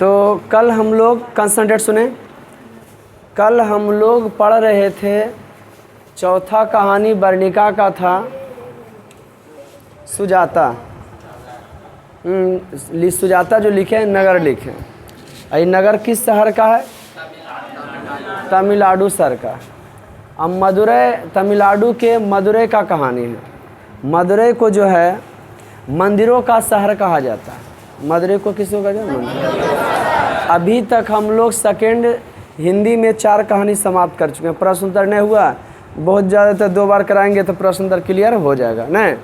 तो कल हम लोग कंसंट्रेट सुने, कल हम लोग पढ़ रहे थे चौथा कहानी वर्णिका का था सुजाता। सुजाता जो लिखे नगर लिखे, ये नगर किस शहर का है? तमिलनाडु शहर का। अब मदुरै तमिलनाडु के मदुरै का कहानी है। मदुरै को जो है मंदिरों का शहर कहा जाता है। मदुरै को किसको कहते हैं? मंदिर। अभी तक हम लोग सेकेंड हिंदी में 4 कहानी समाप्त कर चुके हैं। प्रश्न उत्तर नहीं हुआ, बहुत ज़्यादा तो 2 बार कराएंगे तो प्रश्न उत्तर क्लियर हो जाएगा नहीं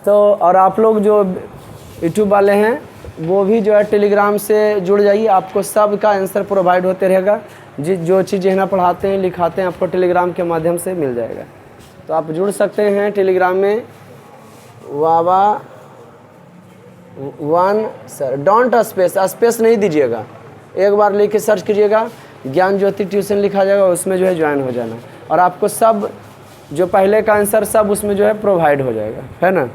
तो। और आप लोग जो यूट्यूब वाले हैं वो भी जो है टेलीग्राम से जुड़ जाइए, आपको सब का आंसर प्रोवाइड होते रहेगा। जो चीज़ जिन्हें पढ़ाते हैं लिखाते हैं आपको टेलीग्राम के माध्यम से मिल जाएगा। तो आप जुड़ सकते हैं टेलीग्राम में। वावा 1 सर डोंट स्पेस नहीं दीजिएगा, एक बार लिख के सर्च कीजिएगा, ज्ञान ज्योति ट्यूशन लिखा जाएगा, उसमें जो है ज्वाइन हो जाना और आपको सब जो पहले का आंसर सब उसमें जो है प्रोवाइड हो जाएगा, है ना।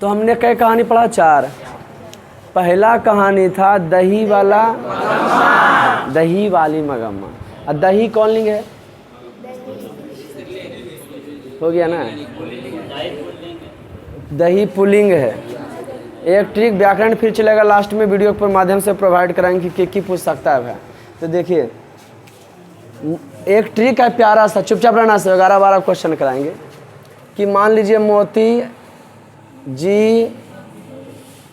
तो हमने कई कहानी पढ़ा? 4। पहला कहानी था दही वाला दही वाली मगम्मा। और दही कौन लिंग है? हो गया ना, दही पुल्लिंग है। एक ट्रिक व्याकरण फिर चलेगा लास्ट में वीडियो के माध्यम से प्रोवाइड कराएंगे कि क्या पूछ सकता है भाई। तो देखिए एक ट्रिक है प्यारा सा, चुपचाप रहना से 11-12 क्वेश्चन कराएंगे कि मान लीजिए मोती जी,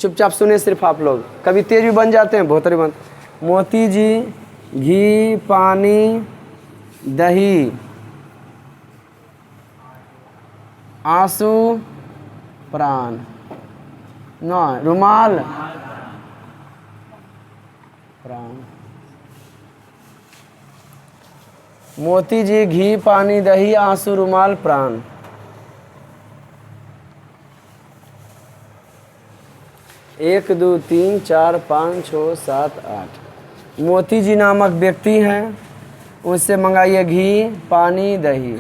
चुपचाप सुने सिर्फ आप लोग, कभी तेज भी बन जाते हैं भोतरी बन। मोती जी घी पानी दही आंसू प्राण न रुमाल प्राण। मोती जी घी पानी दही आंसू रुमाल प्राण। एक 2 3 4 5 6 7 8। मोती जी नामक व्यक्ति हैं, उससे मंगाइए घी पानी दही।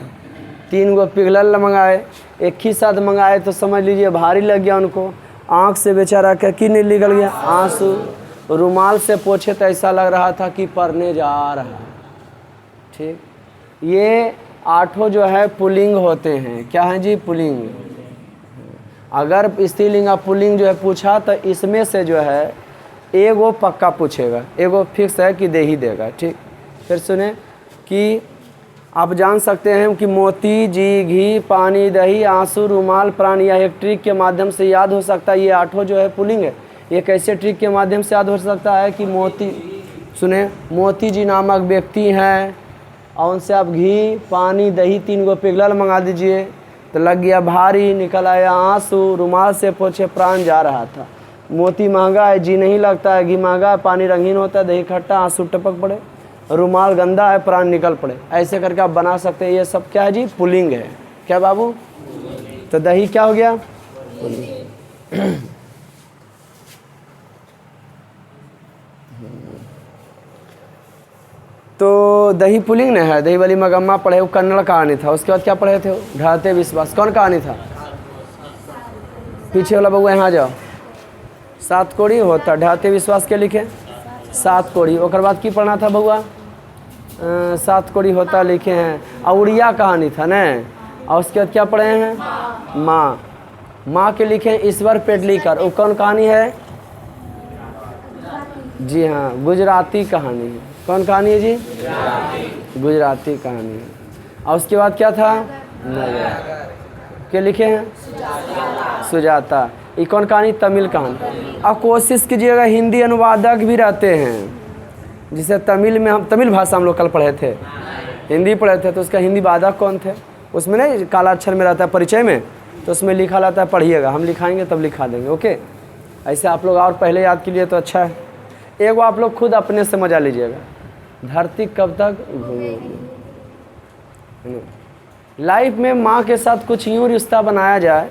3 गो पिघलल मंगाए, एक ही साथ मंगाए तो समझ लीजिए भारी लग गया उनको। आँख से बेचारा क्या कि नहीं निकल गया आंसू। रुमाल से पोछे तो ऐसा लग रहा था कि पढ़ने जा रहा है। ठीक, ये 8 जो है पुल्लिंग होते हैं। क्या है जी? पुल्लिंग। अगर स्त्रीलिंग या पुल्लिंग जो है पूछा तो इसमें से जो है एगो पक्का पूछेगा, एगो फिक्स है कि दे ही देगा। ठीक, फिर सुने कि आप जान सकते हैं कि मोती जी घी पानी दही आंसू रुमाल प्राण, यह एक ट्रिक के माध्यम से याद हो सकता है। ये 8 जो है पुल्लिंग है, ये कैसे ट्रिक के माध्यम से याद हो सकता है कि मोती, सुने, मोती जी नामक व्यक्ति हैं और उनसे आप घी पानी दही 3 गो पिघलल मंगा दीजिए तो लग गया भारी, निकल आया आंसू। रुमाल से पोछे प्राण जा रहा था। मोती महंगा है, जी नहीं लगता है, घी महंगा है, पानी रंगीन होता है, दही खट्टा आंसू टपक पड़े, रुमाल गंदा है प्राण निकल पड़े। ऐसे करके आप बना सकते हैं। ये सब क्या है जी? पुल्लिंग है। क्या बाबू? तो दही क्या हो गया? पुल्लिंग। तो दही पुल्लिंग ने है। दही वाली मगम्मा पढ़े, वो कन्नड़ कहानी था। उसके बाद क्या पढ़े थे? ढाते विश्वास। कौन कहानी था? पीछे वाला बउआ यहाँ जाओ। 7 कोड़ी होता ढाते विश्वास के लिखे 7 कोड़ी। और बाद की पढ़ना था बउआ? 7 कोड़ी होता लिखे हैं। औड़िया कहानी था न। और उसके बाद क्या पढ़े हैं? माँ। माँ के लिखे ईश्वर पेडलीकर। वो कौन कहानी है? जी हाँ, गुजराती कहानी है। कौन कहानी है जी? गुजराती कहानी है। और उसके बाद क्या था? क्या लिखे हैं? सुजाता। ये कौन कहानी? तमिल कहानी। अब कोशिश कीजिएगा, हिंदी अनुवादक भी रहते हैं, जिसे तमिल में हम तमिल भाषा हम लोग कल पढ़े थे, हिंदी पढ़े थे, तो उसका हिंदी वादक कौन थे? उसमें नहीं काला अक्षर में रहता है परिचय में, तो उसमें लिखा रहता है, पढ़िएगा, हम लिखाएंगे तब लिखा देंगे। ओके, ऐसे आप लोग और पहले याद के लिए तो अच्छा है। एक वो आप लोग खुद अपने से मजा लीजिएगा। धरती कब तक घूमेगी। लाइफ में माँ के साथ कुछ यूँ रिश्ता बनाया जाए,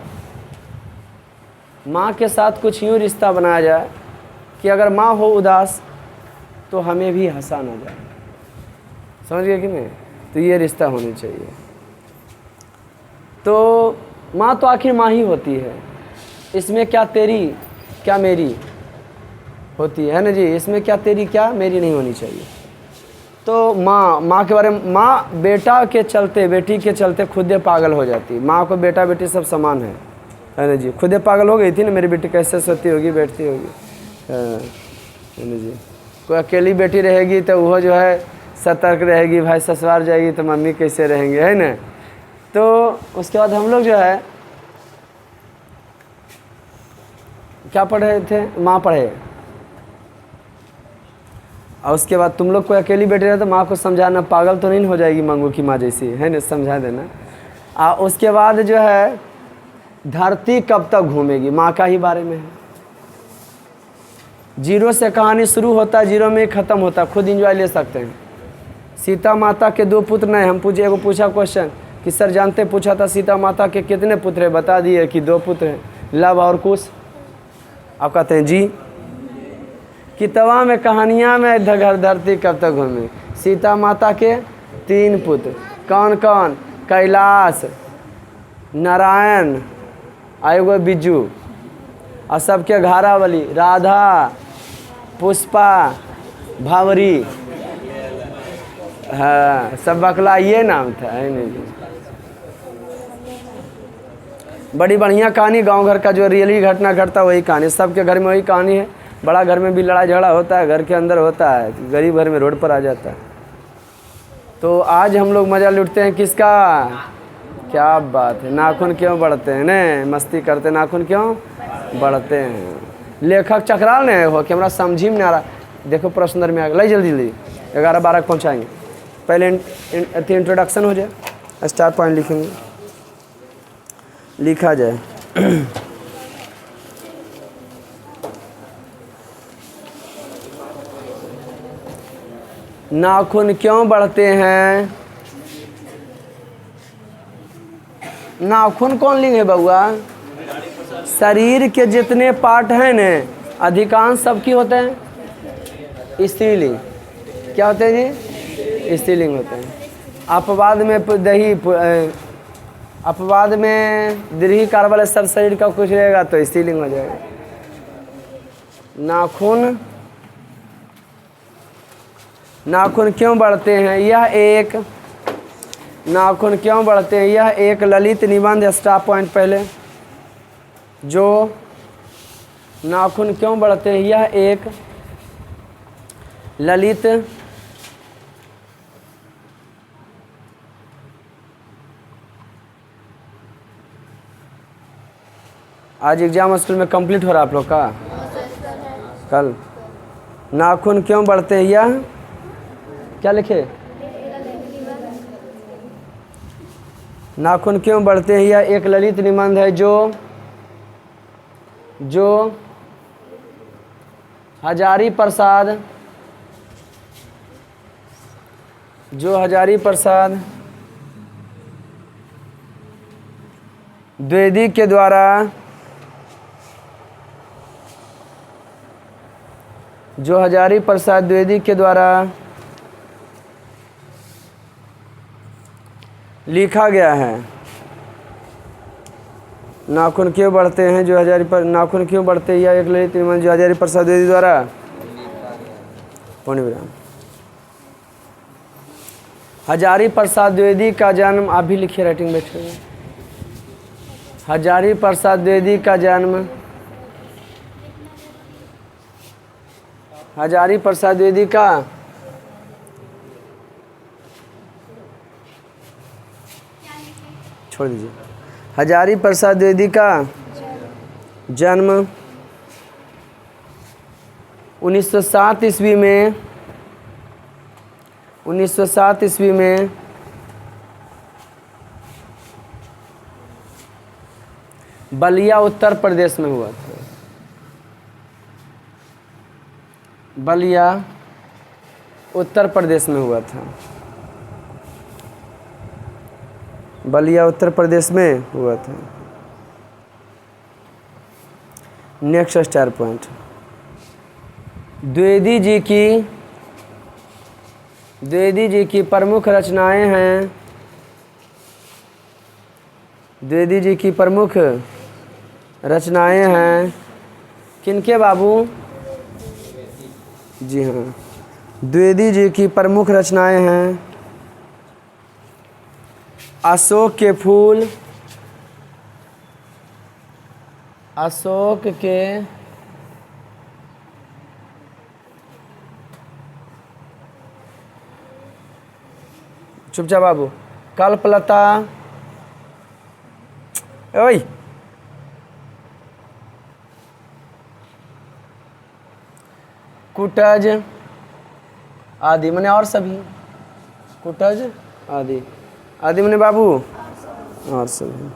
माँ के साथ कुछ यूँ रिश्ता बनाया जाए कि अगर माँ हो उदास तो हमें भी हंसा ना जाए। समझ गए कि नहीं? तो ये रिश्ता होनी चाहिए। तो माँ तो आखिर माँ ही होती है, इसमें क्या तेरी क्या मेरी। होती है ना जी। इसमें क्या तेरी क्या मेरी नहीं होनी चाहिए। तो माँ के बारे में, माँ बेटा के चलते बेटी के चलते खुद पागल हो जाती है। माँ को बेटा बेटी सब समान है ना जी। खुद पागल हो गई थी ना, मेरी बेटी कैसे सोती होगी बैठती होगी, है ना जी। कोई अकेली बेटी रहेगी तो वो जो है सतर्क रहेगी, भाई ससुराल जाएगी तो मम्मी कैसे रहेंगे, है ना। तो उसके बाद हम लोग जो है क्या पढ़े थे, माँ पढ़े, और उसके बाद तुम लोग कोई अकेली बेटी रहे तो माँ को समझाना, पागल तो नहीं हो जाएगी मंगू की माँ जैसी, है ना, समझा देना। उसके बाद जो है धरती कब तक घूमेगी, माँ का ही बारे में है। जीरो से कहानी शुरू होता है, जीरो में ही ख़त्म होता है, खुद इंजॉय ले सकते हैं। सीता माता के 2 पुत्र नहीं, हम पूछे, एगो पूछा क्वेश्चन कि सर जानते, पूछा था सीता माता के कितने पुत्र हैं, बता दिए कि 2 पुत्र हैं, लव और कुश। आप कहते हैं जी किताबा में कहानियाँ में घर धरती कब तक घूमे। सीता माता के 3 पुत्र, कौन कौन, कैलाश, नारायण, एगो बिज्जू, और सबके घारावली, राधा, पुष्पा, भावरी, हाँ सब बकला ये नाम था, है नहीं। बड़ी बढ़िया कहानी, गांव घर का जो रियली घटना घटता वही कहानी, सबके घर में वही कहानी है। बड़ा घर में भी लड़ाई झगड़ा होता है, घर के अंदर होता है, गरीब घर में रोड पर आ जाता है। तो आज हम लोग मज़ा लूटते हैं किसका, क्या बात है, नाखून क्यों बढ़ते हैं ने, मस्ती करते, नाखून क्यों बढ़ते हैं। लेखक चकराल ने हो कि हमारा समझी में नहीं आ रहा, देखो प्रश्न में आ गया, जल्दी जल्दी 11-12 पहुँचाएंगे। पहले इंट्रोडक्शन हो जाए, स्टार पॉइंट लिखेंगे, लिखा जाए। नाखून क्यों बढ़ते हैं, नाखून कौन लिंग है बउआ, शरीर के जितने पार्ट हैं न अधिकांश सबकी होते हैं स्त्रीलिंग। क्या होते हैं जी, स्त्रीलिंग होते हैं। अपवाद में दही, अपवाद में दीर्घी कार वाले सब शरीर का कुछ रहेगा तो स्त्रीलिंग हो जाएगा। नाखून क्यों बढ़ते हैं, यह एक, नाखून क्यों बढ़ते हैं, यह एक ललित निबंध, स्टॉप पॉइंट पहले, जो नाखून क्यों बढ़ते हैं, यह एक ललित आज एग्जाम स्कूल में कंप्लीट हो रहा है आप लोग का कल। नाखून क्यों बढ़ते हैं, यह क्या लिखे, नाखून क्यों बढ़ते हैं, यह एक ललित निबंध है जो हजारी प्रसाद द्विवेदी के द्वारा लिखा गया है। नाखून क्यों बढ़ते हैं, नाखून क्यों बढ़ते हैं, यह एक ललित निबंध जो हजारी प्रसाद द्विवेदी द्वारा पौने विराम। हजारी प्रसाद द्विवेदी का जन्म, आप भी लिखिए राइटिंग बैठे हुए। हजारी प्रसाद द्विवेदी का जन्म, हजारी प्रसाद द्विवेदी का छोड़ दीजिए। हजारी प्रसाद द्विवेदी का जन्म 1907 ईस्वी में, 1907 ईस्वी में बलिया उत्तर प्रदेश में हुआ था। बलिया उत्तर प्रदेश में हुआ था, बलिया उत्तर प्रदेश में हुआ था। Next star point, Dwivedi ji की प्रमुख रचनाएं हैं, द्विवेदी जी की प्रमुख रचनाएं हैं किनके बाबू, जी हाँ। द्विवेदी जी की प्रमुख रचनाएं हैं अशोक के फूल, अशोक के चुपचाप बाबू, कल्पलता, ओए कुटज आदि मने और सभी, कुटज आदि, आदि मने बाबू और सभी।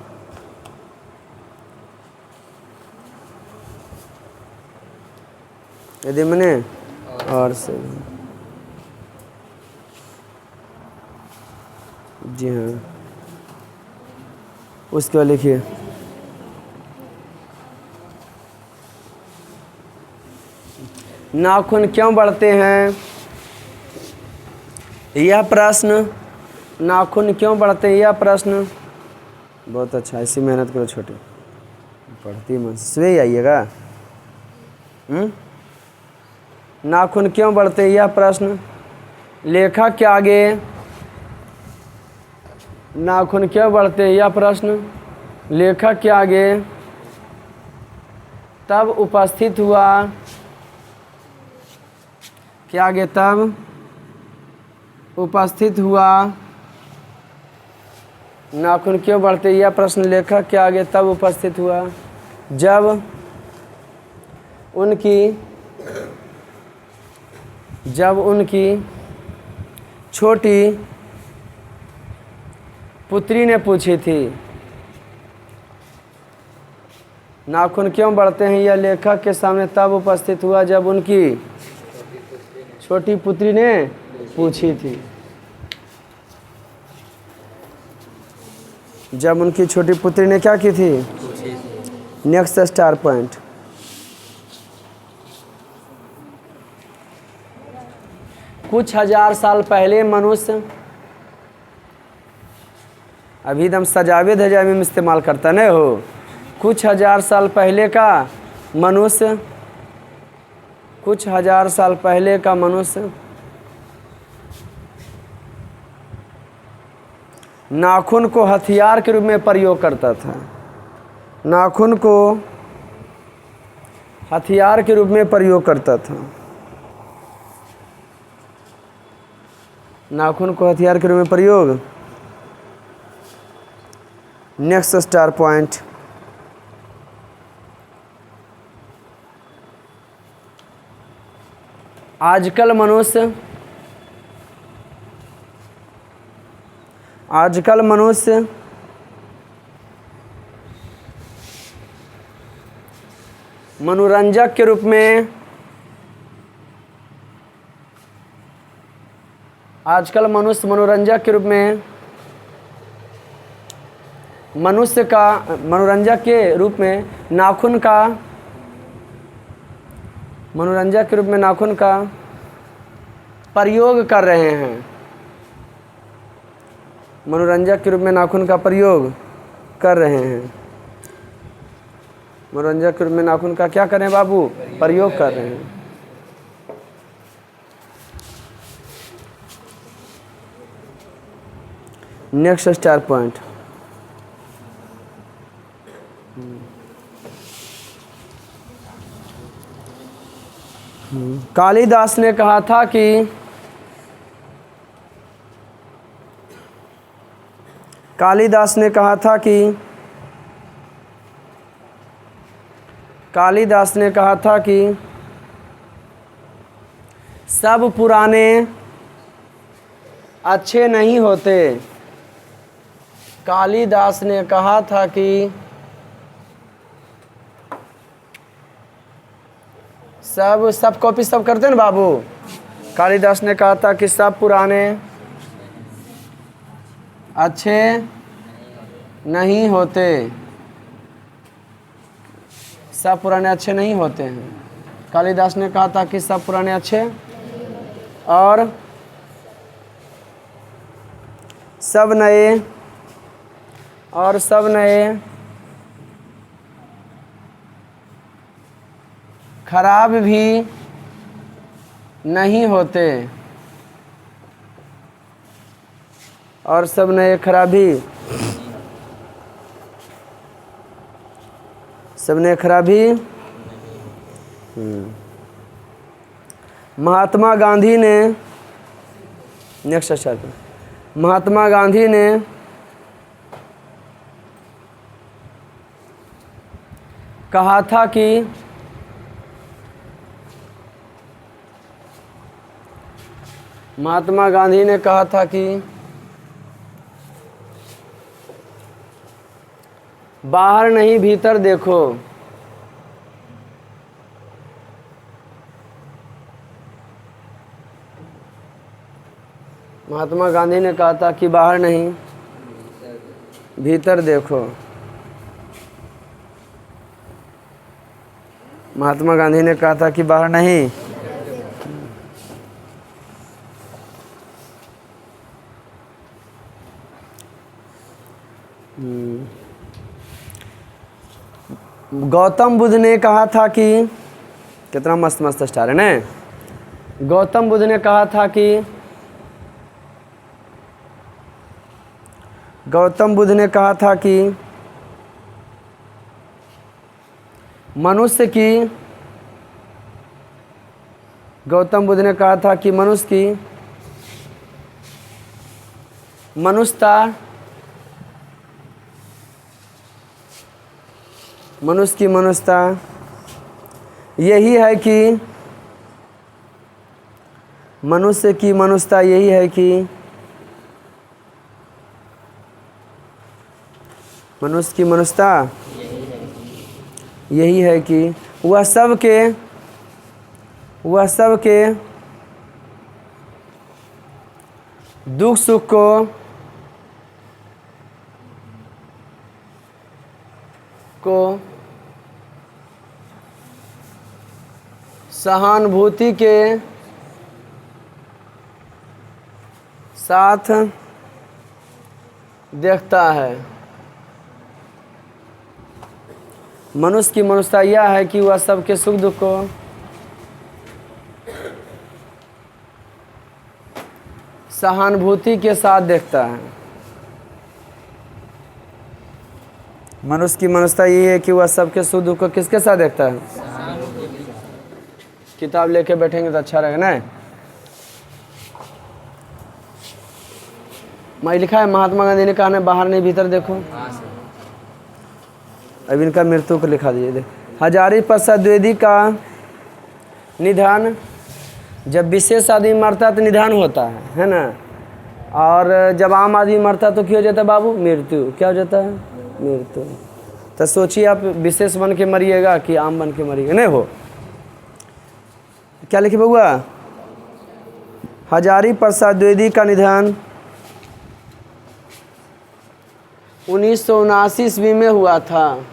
यदि मने और सभी। जी हाँ। उसके बाद लिखिए नाखून क्यों बढ़ते हैं? यह प्रश्न, नाखून क्यों बढ़ते हैं, यह प्रश्न। बहुत अच्छा, ऐसी मेहनत करो छोटे, पढ़ती मन से आइएगा। नाखून क्यों बढ़ते हैं, यह प्रश्न लेखक के आगे, नाखून क्यों बढ़ते हैं यह प्रश्न लेखक के आगे तब उपस्थित हुआ, के आगे तब उपस्थित हुआ। नाखून क्यों बढ़ते यह प्रश्न लेखक के आगे तब उपस्थित हुआ जब उनकी छोटी पुत्री ने पूछी थी। नाखून क्यों बढ़ते हैं यह लेखक के सामने तब उपस्थित हुआ जब उनकी छोटी पुत्री ने पूछी थी। जब उनकी छोटी पुत्री ने क्या की थी? Next star point. कुछ हजार साल पहले मनुष्य, अभी दम सजावे धजावे में इस्तेमाल करता नहीं हो। कुछ हजार साल पहले का मनुष्य, कुछ हजार साल पहले का मनुष्य नाखून को हथियार के रूप में प्रयोग करता था। नाखून को हथियार के रूप में प्रयोग करता था। नाखून को हथियार के रूप में प्रयोग। Next star point. आजकल मनुष्य मनोरंजक के रूप में, आजकल मनुष्य मनोरंजक के रूप में, मनुष्य का मनोरंजक के रूप में नाखून का, मनोरंजक के रूप में नाखून का प्रयोग कर रहे हैं। मनोरंजक के रूप में नाखून का प्रयोग कर रहे हैं। मनोरंजक के रूप में नाखून का क्या कर रहे हैं बाबू? प्रयोग कर रहे हैं। Next star point. कालिदास ने कहा था कि कालिदास ने कहा था कि सब पुराने अच्छे नहीं होते। कालिदास ने कहा था कि सब कॉपी सब करते हैं ना बाबू। कालिदास ने कहा था कि सब पुराने अच्छे नहीं होते। सब पुराने अच्छे नहीं होते हैं। कालिदास ने कहा था कि सब पुराने अच्छे और सब नए खराब भी नहीं होते और सब नए खराबी, सब नए खराबी। महात्मा गांधी ने, नेक्स्ट अच्छा, महात्मा गांधी ने कहा था कि महात्मा गांधी ने कहा था कि बाहर नहीं भीतर देखो। महात्मा गांधी ने कहा था कि बाहर नहीं भीतर देखो। महात्मा गांधी ने कहा था कि बाहर नहीं, गौतम बुद्ध ने कहा था कि, कितना मस्त मस्त स्टार है ना। गौतम बुद्ध ने कहा था कि, गौतम बुद्ध ने कहा था कि मनुष्य की, गौतम बुद्ध ने कहा था कि मनुष्य की मनुष्यता, मनुष्य की मनुष्यता यही है कि, मनुष्य की मनुष्यता यही है कि मनुष्य की मनुष्यता यही है कि वह सबके दुख सुख को सहानुभूति के साथ देखता है। मनुष्य की मनुष्यता यह है कि वह सबके सुख दुख को सहानुभूति के साथ देखता है। मनुष्य की मनुष्यता यही है कि वह सबके सुख दुख को किसके साथ देखता है? किताब लेके बैठेंगे तो अच्छा रहेगा ना। मैं लिखा है महात्मा गांधी ने कहा ना बाहर नहीं भीतर देखो। अब इनका मृत्यु को लिखा दीजिए। हजारी प्रसाद द्विवेदी का निधन, जब विशेष आदमी मरता तो निधन होता है ना। और जब आम आदमी मरता तो क्या हो जाता है बाबू? मृत्यु। क्या हो जाता है? मृत्यु। तो सोचिए आप विशेष बन के मरिएगा कि आम बन के मरिएगा? नहीं हो। क्या लिखे बउआ? हजारी प्रसाद द्विवेदी का निधन 1979 ईस्वी में हुआ था।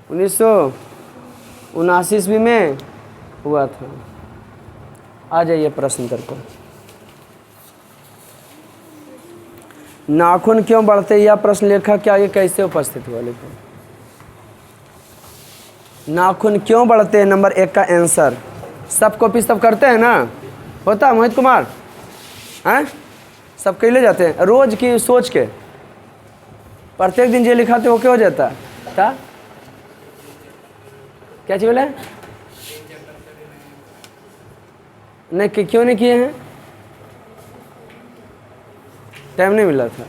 1979 ईस्वी में हुआ था। आ जाइए प्रश्न उत्तर को। नाखून क्यों बढ़ते? यह प्रश्न लेखक के आगे कैसे उपस्थित हुआ? लिखो नाखून क्यों बढ़ते हैं। नंबर 1 का आंसर सब कॉपी सब करते हैं ना? होता है मोहित कुमार? हैं? सब कैले जाते हैं रोज की सोच के प्रत्येक दिन जो लिखाते हो क्या हो जाता है? क्या चीज बोले? नहीं क्यों नहीं किए हैं? टाइम नहीं मिला था।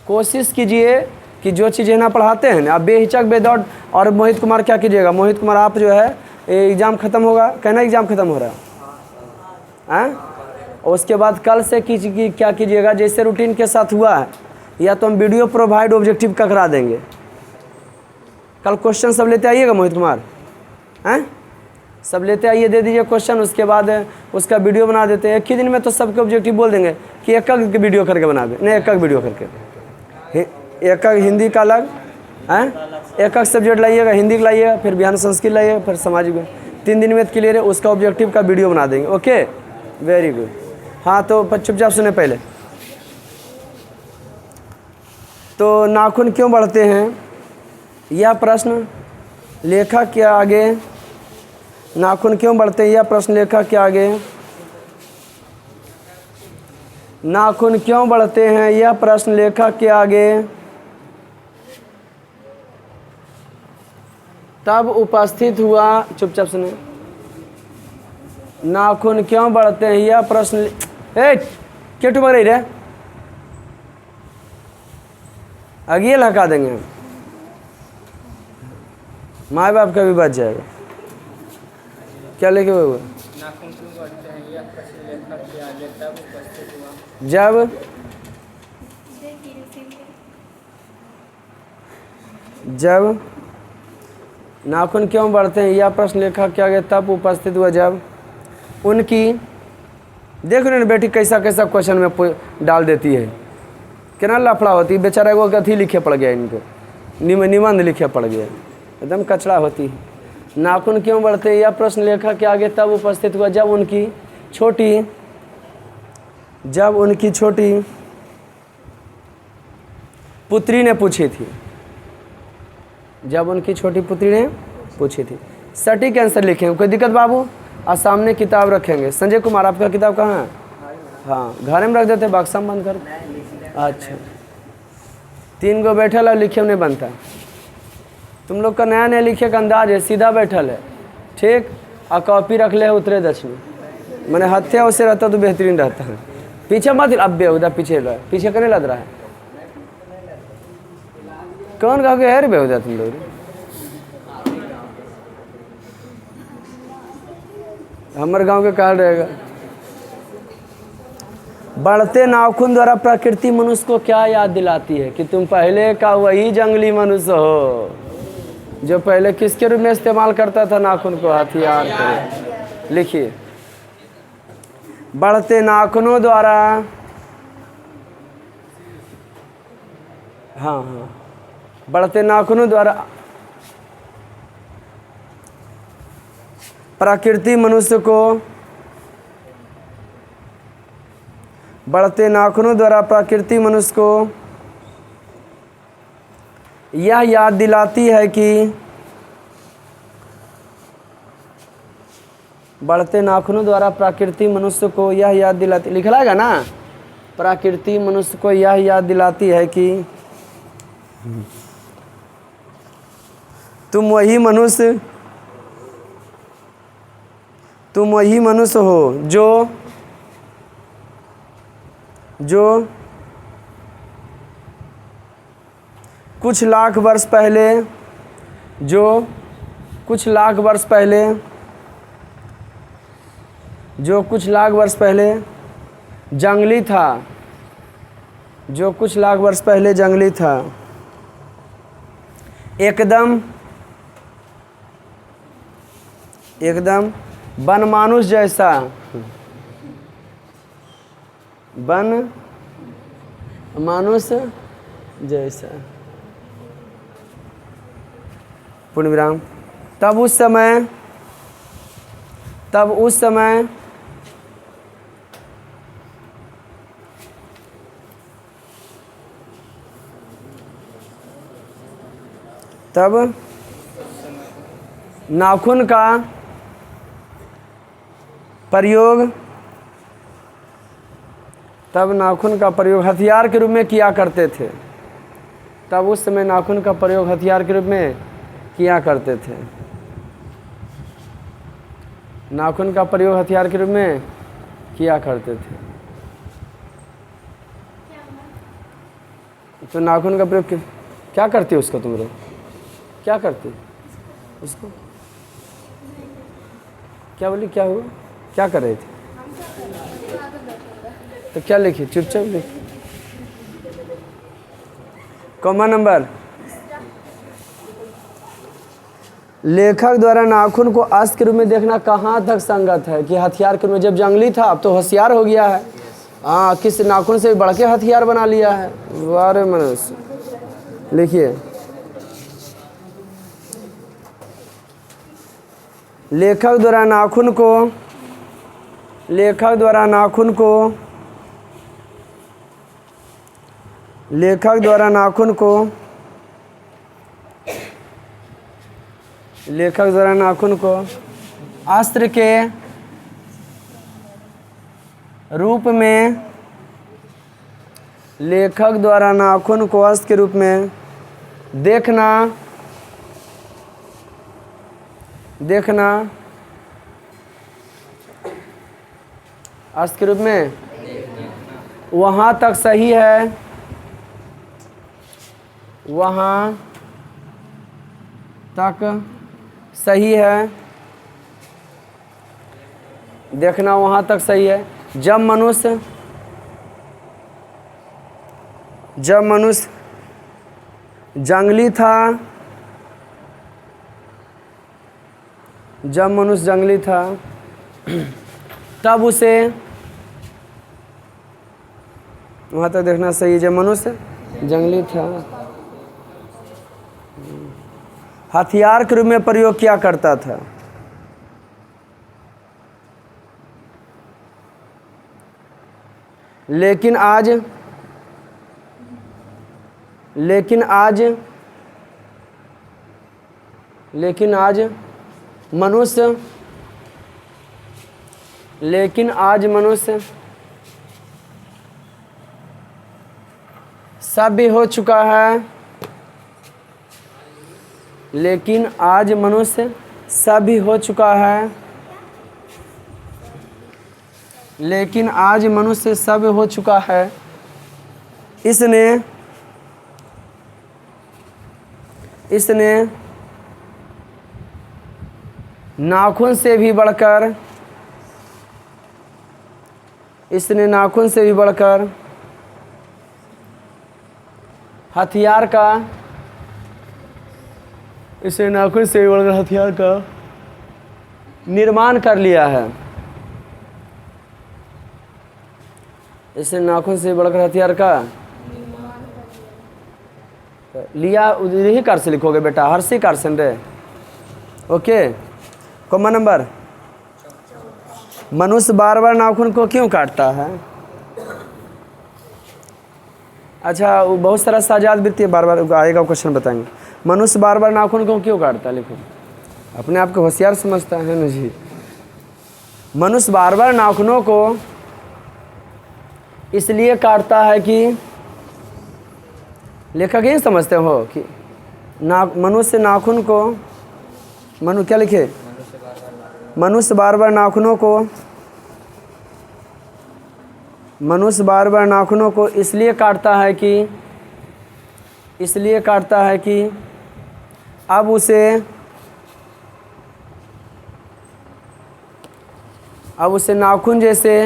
कोशिश कीजिए कि जो चीज़ें ना पढ़ाते हैं ना आप बेहिचक बेदौड़। और मोहित कुमार क्या कीजिएगा? मोहित कुमार आप जो है एग्ज़ाम ख़त्म होगा, कहना एग्ज़ाम ख़त्म हो रहा है और उसके बाद कल से क्या कीजिएगा जैसे रूटीन के साथ हुआ है, या तो हम वीडियो प्रोवाइड ऑब्जेक्टिव का करा देंगे। कल क्वेश्चन सब लेते आइएगा मोहित कुमार, हैं? सब लेते आइए, दे दीजिए क्वेश्चन, उसके बाद उसका वीडियो बना देते हैं। एक ही दिन में तो सबके ऑब्जेक्टिव बोल देंगे कि एक वीडियो करके बना दे। नहीं, एक वीडियो करके, एक हिंदी का अलग, हैं? एक सब्जेक्ट लाइएगा, हिंदी का लाइएगा, फिर बिहार संस्कृत लाइएगा, फिर सामाजिक। 3 दिन में क्लियर है, उसका ऑब्जेक्टिव का वीडियो बना देंगे। Okay, very good. हाँ तो चुपचाप सुने पहले। तो नाखून क्यों बढ़ते हैं, यह प्रश्न लेखक के आगे नाखून क्यों बढ़ते हैं, यह प्रश्न लेखक के आगे नाखून क्यों बढ़ते हैं, यह प्रश्न लेखक के आगे तब उपस्थित हुआ। चुपचाप सुने। नाखून क्यों बढ़ते हैं, यह प्रश्न क्यों टुपक रही रे, आगे लगा देंगे, माँ बाप का भी बच जाएगा। क्या लेके हुए नाखून क्यों बढ़ते हैं, यह प्रश्न लेखक के आगे तब उपस्थित हुआ जब नाखून क्यों बढ़ते हैं, यह प्रश्न लेखक के आगे तब उपस्थित हुआ जब उनकी, देख रहे बेटी कैसा कैसा क्वेश्चन में डाल देती है, कितना लफड़ा होती है। बेचारा को कथी लिखे पड़ गया, इनको निबंध लिखे पड़ गया, एकदम कचड़ा होती है। नाखून क्यों बढ़ते हैं, यह प्रश्न लेखक के आगे तब उपस्थित हुआ जब उनकी छोटी पुत्री ने पूछी थी। जब उनकी छोटी पुत्री ने पूछी थी। सटीक आंसर लिखेंगे, कोई दिक्कत बाबू? और सामने किताब रखेंगे। संजय कुमार आपका किताब कहाँ है? हाँ, घर में रख देते, बक्सा में बंद कर। अच्छा, 3 गो बैठल है, लिखे में नहीं बनता। तुम लोग का नया नया लिखे का अंदाज है, सीधा बैठल है, ठीक। और कॉपी रख ले उतरे दक्षिणी, मैंने हत्या उसे रहता तो बेहतरीन रहता है। पीछे मत, अब बेहुदा पीछे करने लग रहा है। कौन गाँव के है रे बेहुदा तुम लोग? हमारे गांव के कहा रहेगा। बढ़ते नाखून द्वारा प्रकृति मनुष्य को क्या याद दिलाती है कि तुम पहले का वही जंगली मनुष्य हो जो पहले किसके रूप में इस्तेमाल करता था नाखून को, हथियार को। लिखिए, बढ़ते नाखूनों द्वारा, हाँ, बढ़ते नाखूनों द्वारा प्रकृति मनुष्य को, बढ़ते नाखूनों द्वारा प्रकृति मनुष्य को यह याद दिलाती है कि, बढ़ते नाखूनों द्वारा प्रकृति मनुष्य को यह याद दिलाती, लिखलाएगा ना, प्रकृति मनुष्य को यह याद दिलाती है कि तुम वही मनुष्य हो जो कुछ लाख वर्ष पहले जंगली था, एकदम बनमानुष जैसा, पूर्ण विराम। तब उस समय नाखून का प्रयोग हथियार के रूप में किया करते थे। तब उस समय नाखून का प्रयोग हथियार के रूप में किया करते थे। नाखून का प्रयोग हथियार के रूप में किया करते थे। तो नाखून का प्रयोग क्या करती है उसको, तुम लोग क्या करती उसको? क्या बोली, क्या हुआ, क्या कर रहे थे? तो क्या लिखी, चुपचाप लिख। कॉमा नंबर, लेखक द्वारा नाखून को अस्त्र के रूप में देखना कहाँ तक संगत है कि हथियार के रूप में, जब जंगली था अब तो होशियार हो गया है। हाँ, किस नाखून से बढ़ के हथियार बना लिया है। वारे मनुष्य, लिखिए, लेखक द्वारा नाखून को लेखक द्वारा नाखून को अस्त्र के रूप में, लेखक द्वारा नाखून को अस्त्र के रूप में देखना अस्त्र के रूप में वहाँ तक सही है, वहाँ तक सही है, देखना वहाँ तक सही है जब मनुष्य जंगली था, तब उसे वहाँ तक देखना सही है जब मनुष्य जंगली था, हथियार के रूप में प्रयोग किया करता था। लेकिन आज मनुष्य सभ्य हो चुका है, लेकिन आज मनुष्य सभ्य हो चुका है, इसने नाखून से भी बढ़कर हथियार का निर्माण कर लिया है। इसने नाखून से बढ़कर हथियार का लिया, यही कार से लिखोगे बेटा, हर्षी कार से रे। Okay, comma number. मनुष्य बार बार नाखून को क्यों काटता है? अच्छा, वो बहुत सारा साजाद वृत्ति बार बार आएगा, क्वेश्चन बताएंगे। मनुष्य बार बार नाखून को क्यों काटता है? लिखो, अपने आप को होशियार समझता है ना जी। मनुष्य बार बार नाखूनों को इसलिए काटता है कि लेखक ये समझते हो कि मनुष्य नाखून को क्या लिखे? मनुष्य बार बार नाखूनों को इसलिए काटता है कि अब उसे नाखून जैसे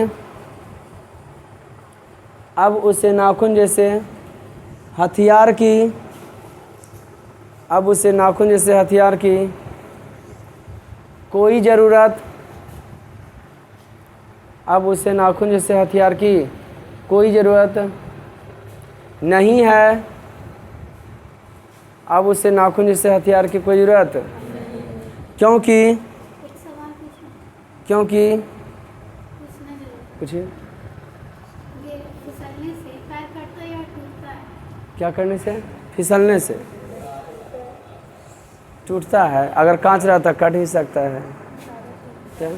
हथियार की कोई ज़रूरत नहीं है। अब उसे नाखून जैसे हथियार की कोई ज़रूरत, क्योंकि पूछिए क्या करने से? फिसलने से टूटता है। अगर कांच रहता कट ही सकता है। क्या?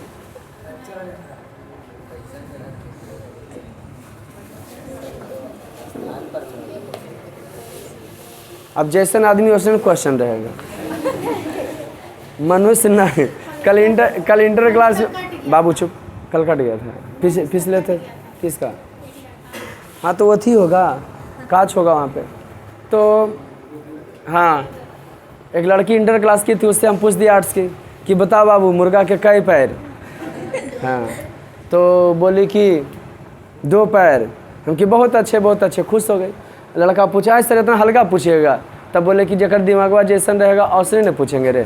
अब जैसन आदमी वैसन क्वेश्चन रहेगा। मनुष्य नहीं, कल इंटर क्लास बाबू चुप, कल कट गया था, फिसले थे। किसका? हाँ तो वो थी होगा, कांच होगा वहाँ पे। तो हाँ, एक लड़की इंटर क्लास की थी, उससे हम पूछ दिए आर्ट्स की कि बता बाबू मुर्गा के कई पैर? हाँ, तो बोली कि 2 पैर। हम कि बहुत अच्छे, खुश हो गए। लड़का पूछा सर इतना हल्का पूछिएगा, तब बोले कि जकर दिमागवा जैसन रहेगा औसने ने पूछेंगे रे।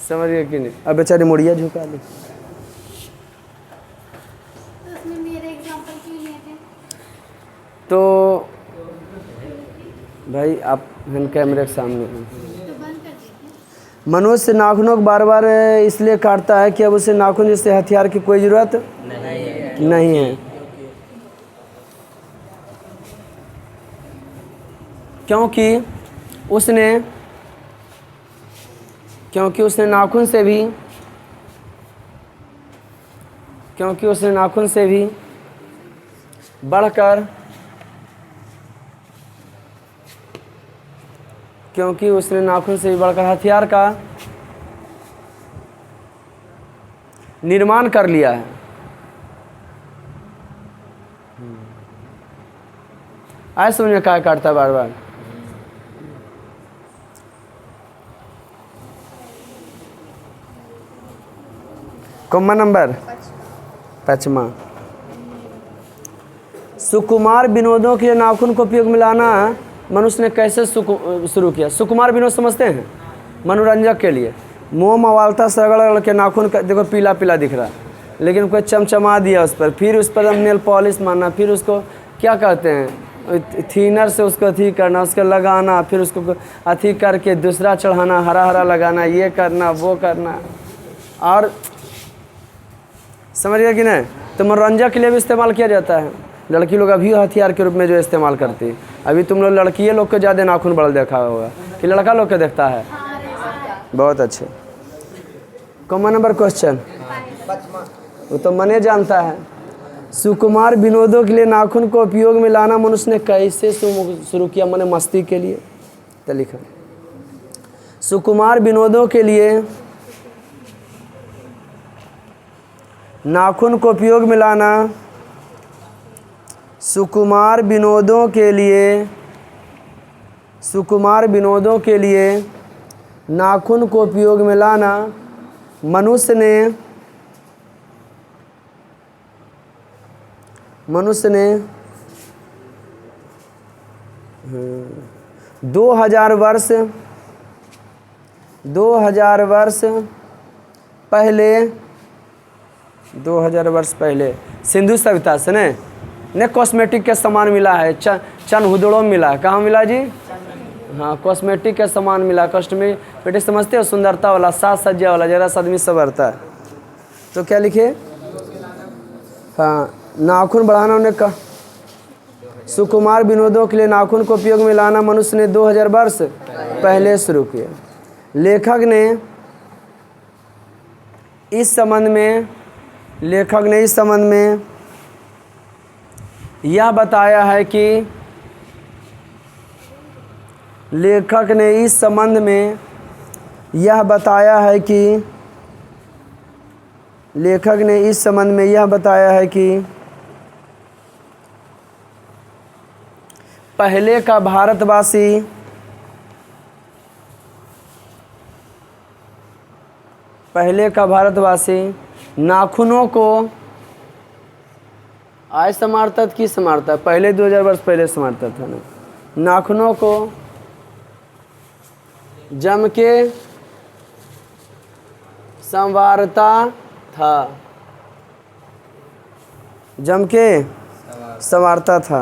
समझ गए कि नहीं? अब बेचारी मुड़िया झुका ली। तो भाई आप कैमरे के सामने मनुष्य नाखूनों को बार बार इसलिए काटता है कि अब उसे नाखून जैसे हथियार की कोई ज़रूरत नहीं है। क्योंकि क्योंकि उसने नाखून से भी बढ़कर हथियार का निर्माण कर लिया है। आए समझ में क्या काटता बार बार। कौन नंबर 5वां। सुकुमार विनोदों के लिए नाखून को उपयोग में लाना मनुष्य ने कैसे शुरू किया। सुकुमार विनोद समझते हैं, मनोरंजक के लिए। मोम अवालता से रगड़ के नाखून का देखो पीला पीला दिख रहा है, लेकिन कोई चमचमा दिया उस पर, फिर उस पर नेल पॉलिश मारना, फिर उसको क्या कहते हैं थीनर से उसको अथी करना, उसको लगाना, फिर उसको अथी करके दूसरा चढ़ाना, हरा हरा लगाना, ये करना वो करना। और समझ गया कि नहीं। तो मनोरंजक के लिए भी इस्तेमाल किया जाता है। लड़की लोग अभी हथियार के रूप में जो इस्तेमाल करती है। अभी तुम लोग लड़की लोग को ज़्यादा नाखून बड़ा देखा होगा कि लड़का लोग को देखता है। बहुत अच्छे। कौन नंबर क्वेश्चन। वो तो मने जानता है। सुकुमार विनोदों के लिए नाखून को उपयोग में लाना मनुष्य ने कैसे शुरू किया। मने मस्ती के लिए। तो लिखा सुकुमार विनोदों के लिए नाखून को उपयोग में लाना, सुकुमार विनोदों के लिए नाखून को उपयोग में लाना मनुष्य ने 2000 वर्ष पहले सिंधु सभ्यता से ने कॉस्मेटिक के सामान मिला है। चन हुदड़ों में मिला है। कहाँ मिला जी। हाँ, कॉस्मेटिक के सामान मिला। कॉस्मेटिक समझते हो, सुंदरता वाला, साज सज्जा वाला, जरा सा आदमी संवरता है। तो क्या लिखे। हाँ, नाखून बढ़ाना उन्हें कहा। सुकुमार विनोदों के लिए नाखून को उपयोग में लाना मनुष्य ने 2000 वर्ष पहले शुरू किया। लेखक ने इस संबंध में यह बताया है कि पहले का भारतवासी नाखूनों को आज संवारता की संवारता, पहले 2000 वर्ष पहले संवारता था ना। नाखूनों को जम के संवारता था।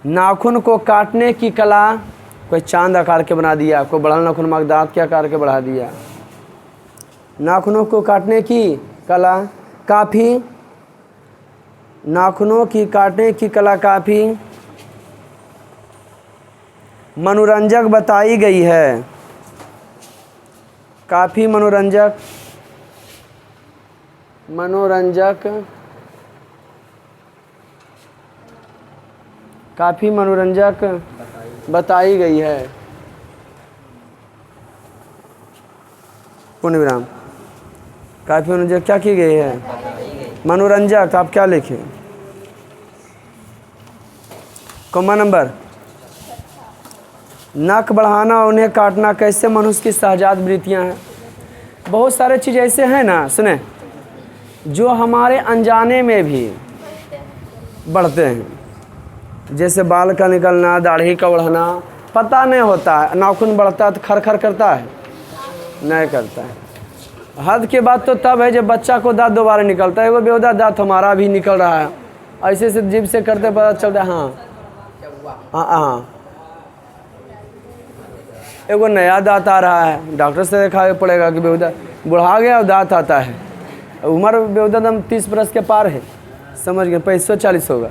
नाखून को काटने की कला, कोई चांद आकार के बना दिया, कोई बड़ा नाखून दांत के आकार के बढ़ा दिया। नाखूनों को काटने की कला काफ़ी मनोरंजक बताई गई है। काफ़ी मनोरंजक बताई गई है। पूर्ण विराम। काफ़ी मनोरंजक क्या की गई है। मनोरंजक। आप क्या लिखें। कौन नंबर। नख बढ़ाना और उन्हें काटना कैसे मनुष्य की सहजात वृत्तियाँ हैं। बहुत सारे चीज़ ऐसे हैं ना, सुने, जो हमारे अनजाने में भी बढ़ते हैं। जैसे बाल का निकलना, दाढ़ी का बढ़ना, पता नहीं होता है। नाखून बढ़ता है तो खर करता है, नहीं करता है। हद के बाद तो तब है जब बच्चा को दांत दोबारा निकलता है। वो बेहुदा दांत हमारा भी निकल रहा है, ऐसे से जीभ से करते पता चलता है। हाँ, एगो नया दांत आ रहा है, डॉक्टर से दिखाना पड़ेगा कि बेहुदा बुढ़ा गया और दांत आता है। उम्र बेहुदा दम 30 बरस के पार है, समझ गए। 45 होगा,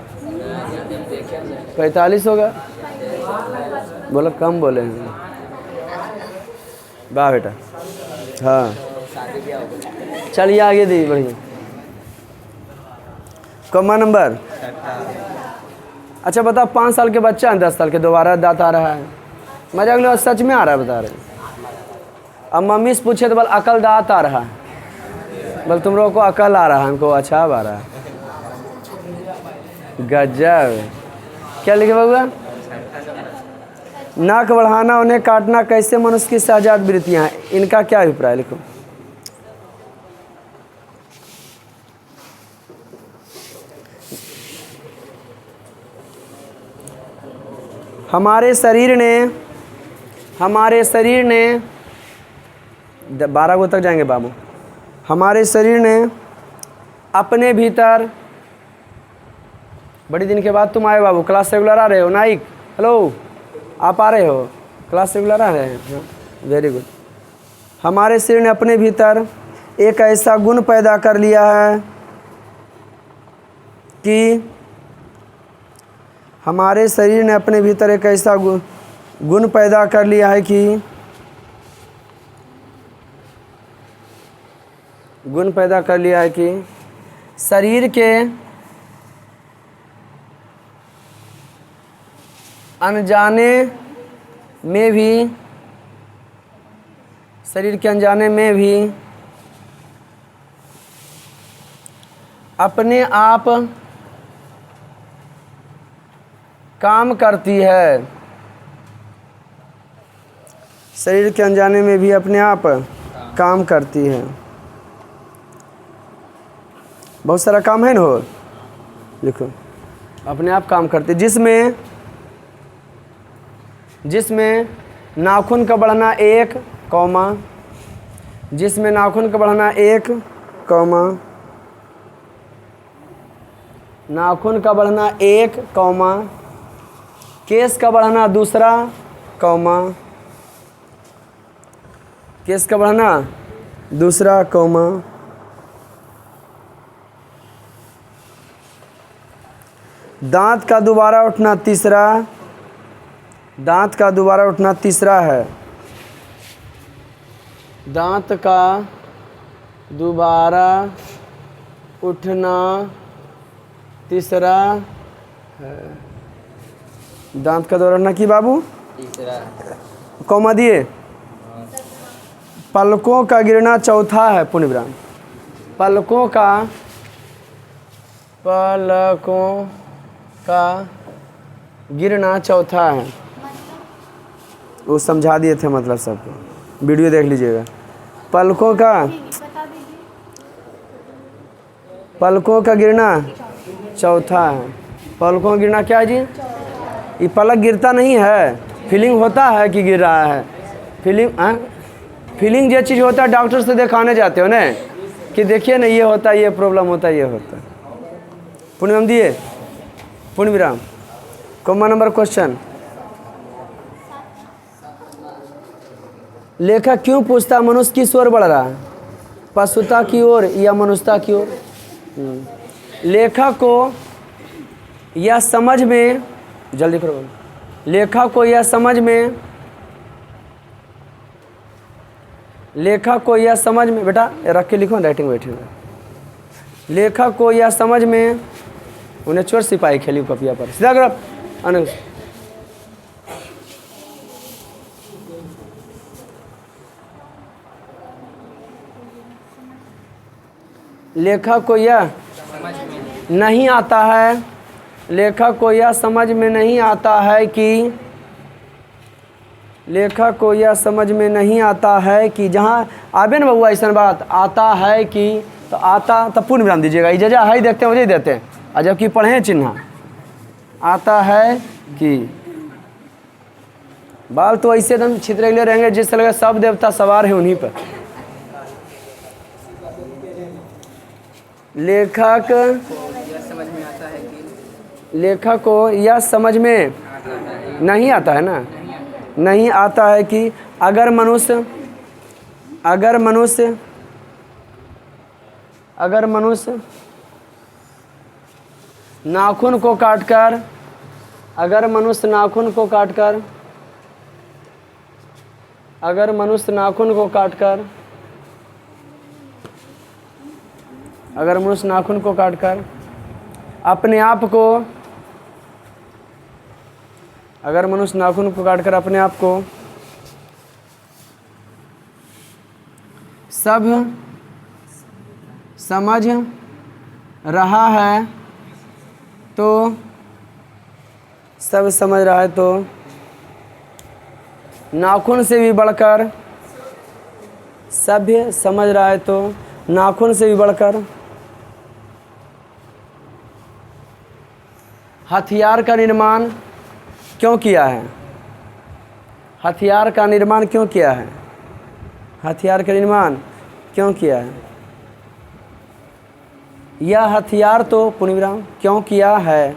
45 होगा। बोलो कम बोले हैं। वाह बेटा। हाँ चलिए आगे दी बढ़िया। कौन नंबर? अच्छा बताओ 5 साल के बच्चा है 10 साल के दोबारा दांत आ रहा है, मजाक लो सच में आ रहा है बता रहे। अब मम्मी से पूछे तो बोल अकल दांत आ रहा है, बोल तुम लोगों को अकल आ रहा है, हमको अच्छा आ रहा है। गजब। क्या लिखे बउआ? नाक बढ़ाना उन्हें काटना कैसे मनुष्य की सहजात वृत्तियाँ हैं, इनका क्या अभिप्राय लिखो। हमारे शरीर ने 12 को तक जाएंगे बाबू। हमारे शरीर ने अपने भीतर, बड़ी दिन के बाद तुम आए बाबू, क्लास रेगुलर आ रहे हो? नाइक हेलो, आप आ रहे हो? क्लास रेगुलर आ रहे हैं? Very good. हमारे शरीर ने अपने भीतर एक ऐसा गुण पैदा कर लिया है कि हमारे शरीर ने अपने भीतर एक ऐसा गुण पैदा कर लिया है कि शरीर के अनजाने में भी अपने आप काम करती है। शरीर के अनजाने में भी अपने आप काम करती है। बहुत सारा काम है ना, हो लिखो अपने आप काम करती है। जिसमें नाखून का बढ़ना 1 कौमा, जिसमें नाखून का बढ़ना 1 कौमा, नाखून का बढ़ना 1 कौमा, केस का बढ़ना 2 कौमा, केस का बढ़ना 2 कौमा, दांत का दोबारा उठना 3, दांत का दोबारा उठना 3 है। दांत का दोबारा उठना 3 है। दांत का दोबारा उठना की बाबू 3 कौमा दिए। पलकों का गिरना 4 है। पुण्य विराम। पलकों का गिरना 4 है। वो समझा दिए थे मतलब सबको, वीडियो देख लीजिएगा। पलकों का गिरना 4 है। पलकों का गिरना क्या है जी? ये पलक गिरता नहीं है, फीलिंग होता है कि गिर रहा है। फीलिंग जो चीज़ होता है डॉक्टर से दिखाने जाते हो ना कि देखिए ना ये होता है, ये प्रॉब्लम होता है, ये होता है। पुण्य विराम दिए। पुण्य विराम। कौन नंबर क्वेश्चन? लेखक क्यों पूछता मनुष्य किस ओर बढ़ रहा है, पशुता की ओर या मनुष्यता की ओर? लेखक को यह समझ में, जल्दी करो, लेखक को यह समझ में बेटा रख के लिखो, राइटिंग बैठे हुए। लेखक को यह समझ में, उन्हें चोर सिपाही खेली कपिया पर सीधा करो। लेखक को यह नहीं आता है, लेखक को यह समझ में नहीं आता है कि, लेखक को यह समझ में नहीं आता है कि, जहाँ आबे न बउआ ऐसा बात आता है कि, तो आता तब पूर्ण विराम दीजिएगा। इजाजा है देखते हैं, मुझे देते हैं, और जबकि पढ़े चिन्ह आता है कि, बाल तो ऐसे एकदम छितरेले रहेंगे जिससे लगे सब देवता सवार हैं उन्हीं पर। लेखक को यह समझ में नहीं आता है ना, नहीं आता है कि अगर मनुष्य नाखून को काटकर अगर मनुष्य नाखून को काटकर अपने आप को सब समझ रहा है तो नाखून से भी बढ़कर सभ्य समझ रहा है तो नाखून से भी बढ़कर हथियार का निर्माण क्यों किया है? हथियार का निर्माण क्यों किया है? हथियार का निर्माण क्यों किया है? यह हथियार तो पूर्णविराम क्यों किया है?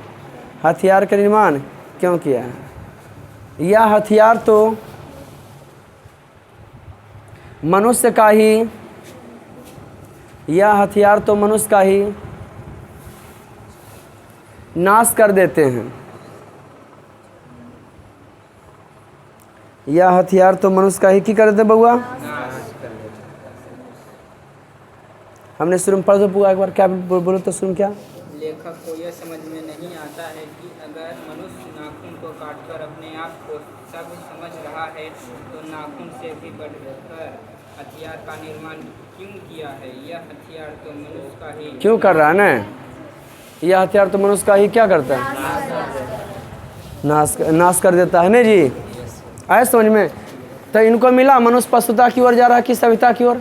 हथियार का निर्माण क्यों किया है? यह हथियार तो मनुष्य का ही नाश कर देते हैं। यह हथियार तो मनुष्य का ही की कर देते बउआ? हमने शुरू में पढ़ा पूरा एक बार क्या बोलो तो सुन क्या? लेखक को यह समझ में नहीं आता है कि अगर मनुष्य नाखून को काटकर अपने आप को सब समझ रहा है तो नाखून से भी बढ़कर हथियार का निर्माण क्यों किया है? यह हथियार तो मनुष्य का ही क्यों कर रहा है ना? यह हथियार तो मनुष्य का ही क्या करता है? नाश कर देता है ना जी। आए समझ में? तो इनको मिला मनुष्य पशुता की ओर जा रहा है कि सभ्यता की ओर?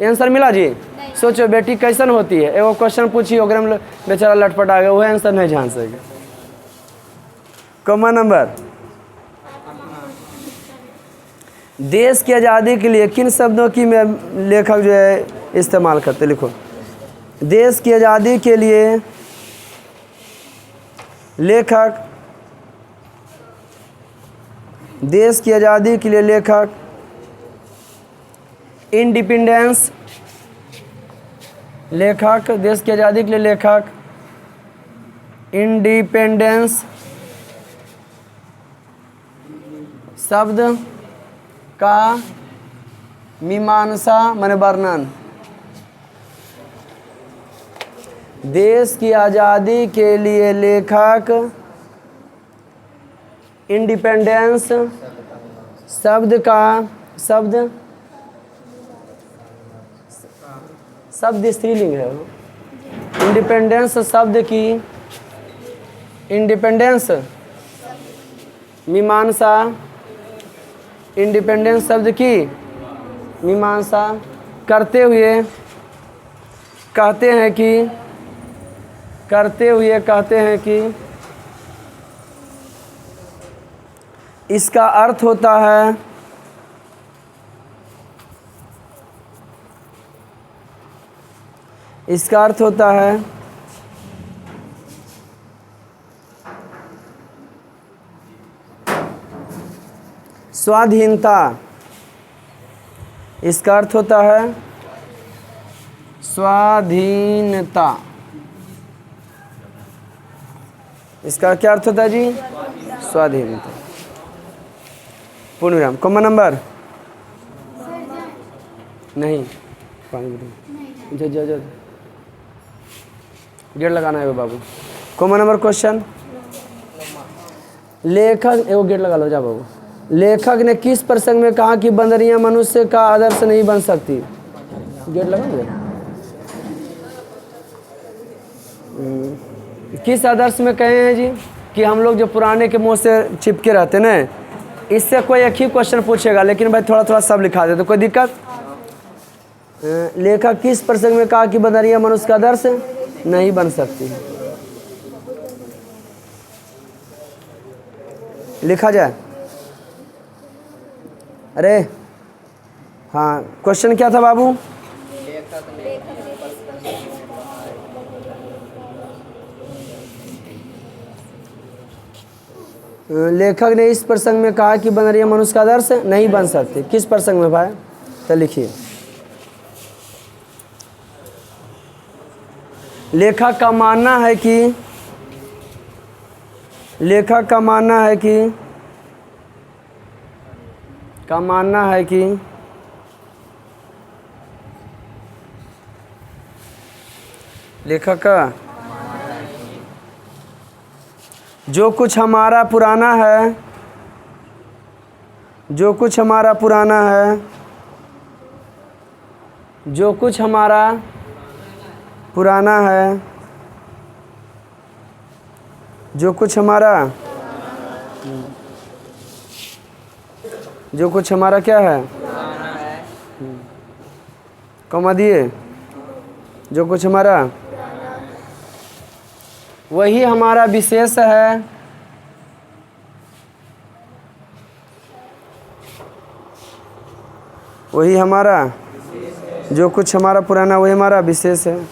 आंसर मिला जी। सोचो बेटी कैसन होती है, एगो क्वेश्चन पूछी ओकरे में बेचारा लटपट आ गया, वह आंसर नहीं जान सके। कॉमन नंबर, देश की आज़ादी के लिए किन शब्दों की लेखक जो है इस्तेमाल करते? लिखो, देश की आज़ादी के लिए लेखक इंडिपेंडेंस शब्द का मीमांसा माने वर्णन। देश की आज़ादी के लिए लेखक इंडिपेंडेंस शब्द स्त्रीलिंग है। इंडिपेंडेंस शब्द की मीमांसा करते हुए कहते हैं कि इसका अर्थ होता है स्वाधीनता। इसका अर्थ होता है स्वाधीनता। इसका क्या अर्थ होता है जी? स्वाधीनता। पूर्ण विराम। कॉमन नंबर नहीं, पानी जो गेट लगाना है बाबू। कॉमन नंबर क्वेश्चन, लेखक एगो गेट लगा लो जा बाबू। लेखक ने किस प्रसंग में कहा कि बंदरियां मनुष्य का आदर्श नहीं बन सकती? गेट लगा दो। किस आदर्श में कहे हैं जी कि हम लोग जो पुराने के मुंह से चिपके रहते ना, इससे कोई एक ही क्वेश्चन पूछेगा, लेकिन भाई थोड़ा थोड़ा सब लिखा दे तो कोई दिक्कत। लेखक किस प्रसंग में कहा कि बंदरियां मनुष्य का आदर्श नहीं बन सकती? लिखा जाए। अरे हाँ, क्वेश्चन क्या था बाबू? लेखक ने इस प्रसंग में कहा कि बंदरियां मनुष्य का आदर्श नहीं बन सकती। किस प्रसंग में भाई? तो लिखिए। लेखक का मानना है कि का मानना है कि लेखक का जो कुछ हमारा पुराना है, जो कुछ हमारा पुराना है, जो कुछ हमारा पुराना है, जो कुछ हमारा, जो कुछ हमारा क्या है, कमा दिए, जो कुछ हमारा, वही हमारा विशेष है, वही हमारा, जो कुछ हमारा पुराना वही हमारा विशेष है।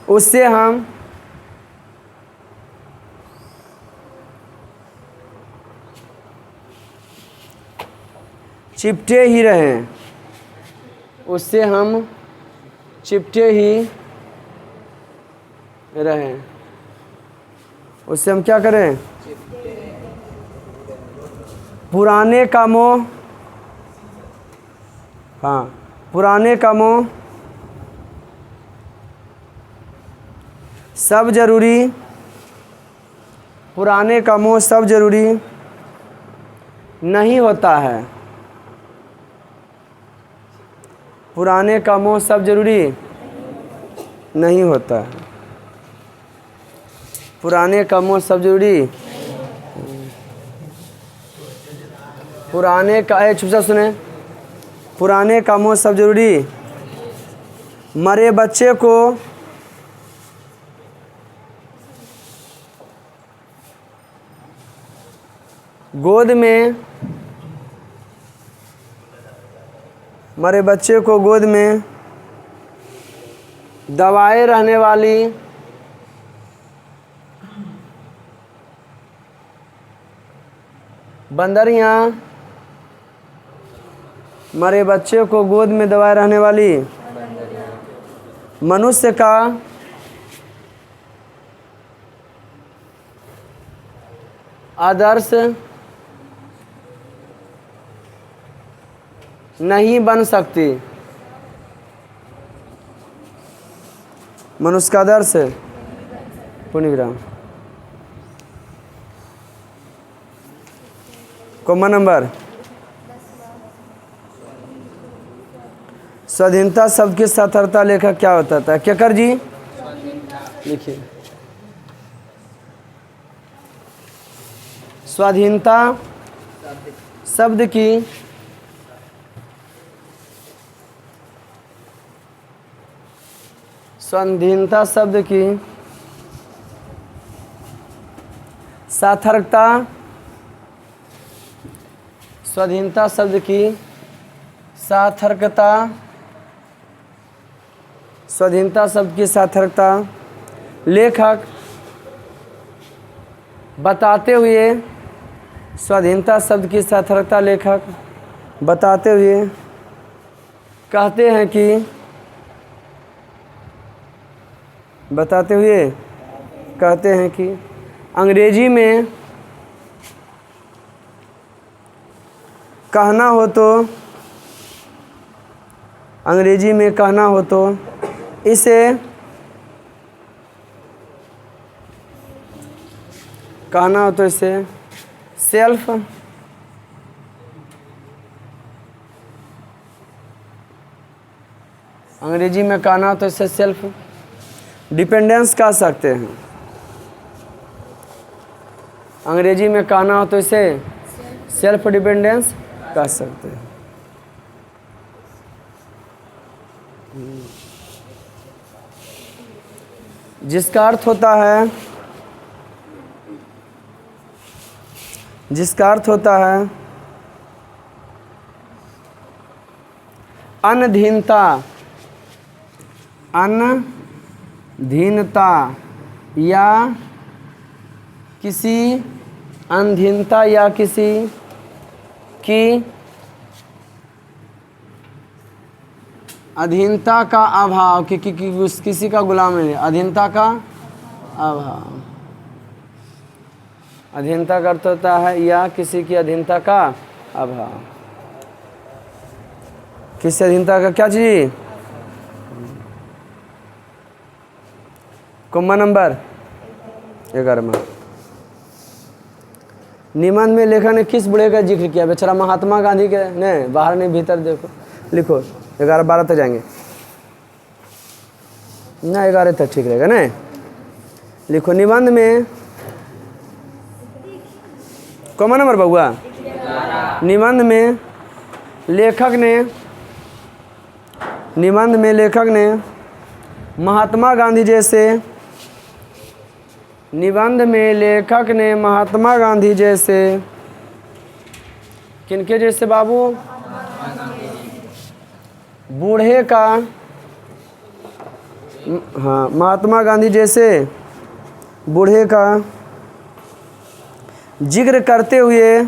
उससे हम चिपटे ही रहें, उससे हम चिपटे ही रहें, उससे हम क्या करें, पुराने कामों, हाँ पुराने कामों सब जरूरी, पुराने कामों सब जरूरी नहीं होता है, पुराने कामों सब जरूरी नहीं होता है, पुराने कामों सब जरूरी, पुराने का चुप सा सुने, पुराने कामों सब जरूरी, मरे बच्चे को गोद में, मरे बच्चे को गोद में दबाए रहने वाली बंदरियां, मरे बच्चे को गोद में दबाए रहने वाली मनुष्य का आदर्श नहीं बन सकती, मनुष्य का आदर्श, पूर्ण विराम। कॉमन नंबर, स्वाधीनता शब्द की सार्थकता लेखक क्या होता था, केकर जी लिखिए। स्वाधीनता शब्द की स्वाधीनता शब्द की सार्थकता, स्वाधीनता शब्द की सार्थकता, स्वाधीनता शब्द की सार्थकता लेखक बताते हुए, स्वाधीनता शब्द की सार्थकता लेखक बताते हुए कहते हैं कि, बताते हुए कहते हैं कि अंग्रेजी में कहना हो तो, अंग्रेजी में कहना हो तो इसे कहना हो तो इसे सेल्फ अंग्रेजी में कहना हो तो इसे सेल्फ डिपेंडेंस कह सकते हैं, अंग्रेजी में कहना हो तो इसे सेल्फ डिपेंडेंस कह सकते हैं। जिसका अर्थ होता है, जिसका अर्थ होता है अनधीनता, अनधीनता या किसी अनधीनता या किसी की अधीनता का अभाव, किसी का गुलाम नहीं, अधीनता का अभाव, अधीनता का अर्थ होता है या किसी की अधीनता का अभाव। किससे अधीनता का क्या चीज? कॉमन नंबर 11वां। निबंध में लेखक ने किस बूढ़े का जिक्र किया? बेचारा महात्मा गांधी के नहीं, बाहर नहीं भीतर देखो, लिखो 11-12 तक जाएंगे ना, 11 तक ठीक रहेगा ना। लिखो निबंध में कॉमन नंबर बउआ। निबंध में लेखक ने महात्मा गांधी जैसे किनके जैसे बाबू? बूढ़े का, हाँ, महात्मा गांधी जैसे बूढ़े का जिक्र करते हुए,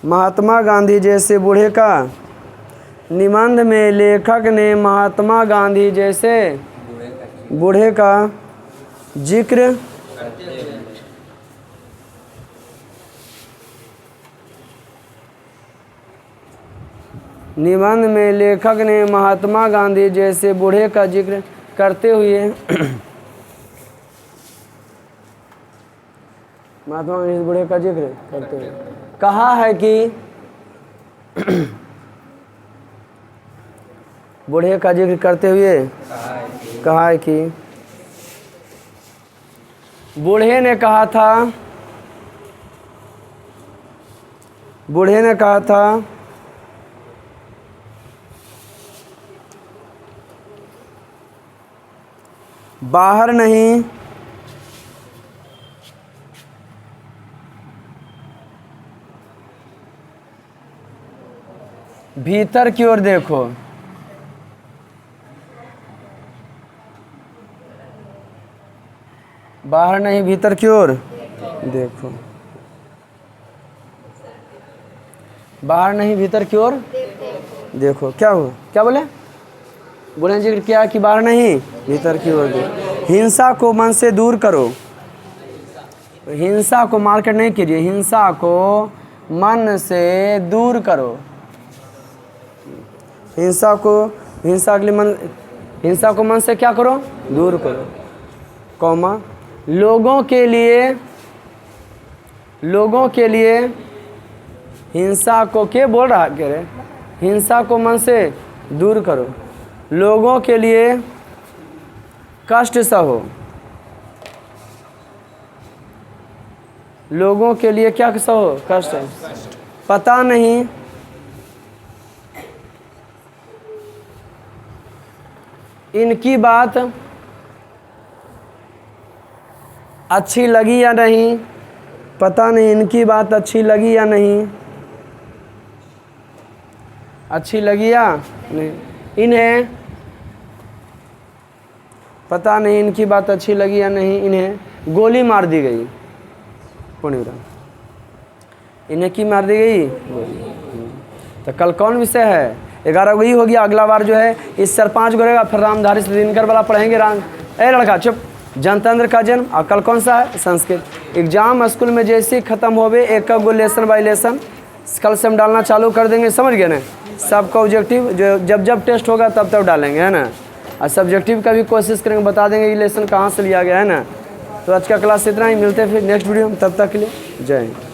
महात्मा गांधी जैसे बूढ़े का, निबंध में लेखक ने महात्मा गांधी जैसे बूढ़े का जिक्र निबंध में लेखक ने महात्मा गांधी जैसे बूढ़े का जिक्र करते हुए महात्मा गांधी बूढ़े का जिक्र करते हुए कहा है कि बूढ़े का जिक्र करते हुए कहा है कि बूढ़े ने कहा था बाहर नहीं भीतर की ओर देखो। बाहर नहीं भीतर की ओर देखो। बाहर नहीं भीतर की ओर देखो। क्या हुआ? क्या बोले? बूढ़े ने जिक्र किया कि बाहर नहीं भीतर की ओर देखो। हिंसा को मन से दूर करो। हिंसा को मार्केट नहीं कीजिए, हिंसा को मन से दूर करो। हिंसा को मन से क्या करो? दूर करो। कौमा लोगों के लिए हिंसा को क्या बोल रहा कह रहे? हिंसा को मन से दूर करो। लोगों के लिए कष्ट सहो। लोगों के लिए क्या सहो? कष्ट। पता नहीं इनकी बात अच्छी लगी या नहीं। पता नहीं इनकी बात अच्छी लगी या नहीं। अच्छी लगी या नहीं। इन्हें पता नहीं इनकी बात अच्छी लगी या नहीं। इन्हें गोली मार दी गई। इन्हें की मार दी गई? गोली। तो कल कौन विषय है? 11 वही हो गया। अगला बार जो है इस 4-5 रहेगा, फिर रामधारी से दिनकर वाला पढ़ेंगे। ए लड़का चुप। जनतंत्र का जन्म। और कल कौन सा है? संस्कृत। एग्जाम स्कूल में जैसे खत्म होवे एक गो लेसन बाय लेसन कल से हम डालना चालू कर देंगे। समझ गए ना? सबका ऑब्जेक्टिव जो जब टेस्ट होगा तब डालेंगे, है ना। और सब्जेक्टिव का भी कोशिश करेंगे, बता देंगे ये लेसन कहाँ से लिया गया, है ना। तो आज का क्लास इतना ही। मिलते हैं फिर नेक्स्ट वीडियो में। तब तक के लिए जय हिंद।